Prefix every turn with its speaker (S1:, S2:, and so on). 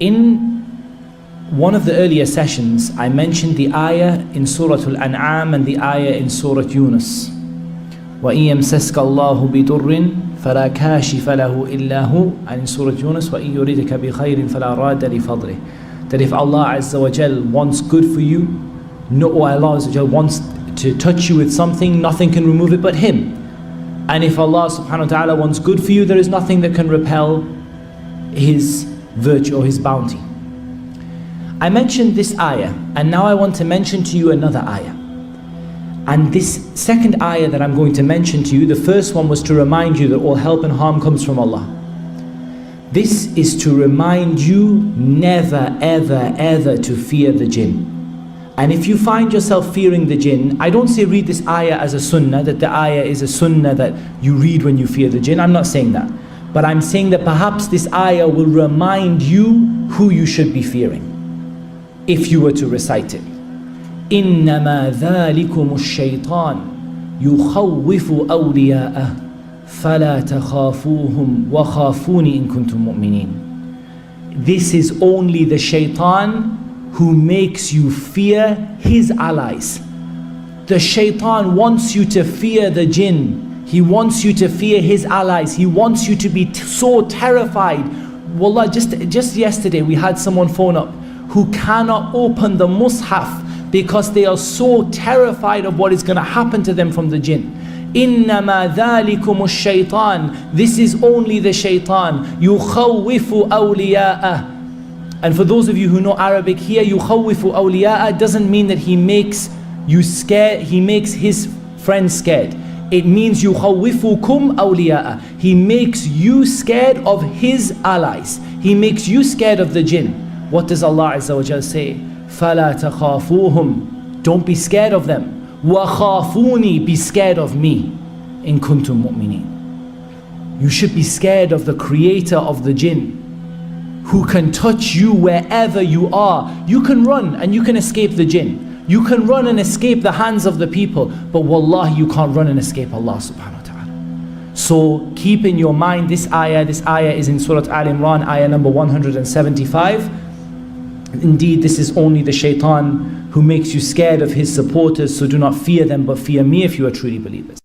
S1: In one of the earlier sessions, I mentioned the ayah in Surah Al-An'am and the ayah in Surah Yunus. وَإِن يَمْسَسْكَ اللَّهُ بِضُرٍّ فَلَا كَاشِفَ لَهُ إِلَّا هُ, and in Surah Yunus, وَإِن يُرِدْكَ بِخَيْرٍ فَلَا رَادَّ لِفَضْلِهِ. That if Allah Azza wa Jal wants good for you, or Allah Azza wa Jal wants to touch you with something, nothing can remove it but Him. And if Allah subhanahu wa ta'ala wants good for you, there is nothing that can repel His virtue or His bounty. I mentioned this ayah, and now I want to mention to you another ayah. And this second ayah that I'm going to mention to you, the first one was to remind you that all help and harm comes from Allah. This is to remind you never, ever, ever to fear the jinn. And if you find yourself fearing the jinn, I don't say read this ayah as a sunnah, that the ayah is a sunnah that you read when you fear the jinn. I'm not saying that. But I'm saying that perhaps this ayah will remind you who you should be fearing, if you were to recite it. إِنَّمَا ذَلِكُمُ الشَّيْطَانُ يُخَوِّفُ أَوْلِيَاءَهُ فَلَا تَخَافُوهُمْ وَخَافُونِ إِن كُنتُم مُؤْمِنِينَ. This is only the shaitan who makes you fear his allies. The shaitan wants you to fear the jinn. He wants you to fear his allies. He wants you to be so terrified. Wallah, just yesterday we had someone phone up who cannot open the mushaf because they are so terrified of what is going to happen to them from the jinn. إِنَّمَا ذَلِكُمُ الشَّيْطَانُ. This is only the shaitan. يُخَوِّفُ أَوْلِيَاءَهُ. And for those of you who know Arabic, here يُخَوِّفُ أَوْلِيَاءَهُ doesn't mean that he makes you scared, he makes his friends scared. It means يُخَوِّفُكُمْ أَوْلِيَاءَهُ. He makes you scared of his allies. He makes you scared of the jinn. What does Allah Azza wa Jal say? فَلَا تَخَافُوهُمْ. Don't be scared of them. وَخَافُونِي. Be scared of me. إِن كُنتُم مُؤْمِنِينَ. You should be scared of the creator of the jinn, who can touch you wherever you are. You can run and you can escape the jinn. You can run and escape the hands of the people, but wallahi you can't run and escape Allah subhanahu wa ta'ala. So keep in your mind this ayah is in Surah Al-Imran, ayah number 175. Indeed, this is only the shaitan who makes you scared of his supporters, so do not fear them, but fear me if you are truly believers.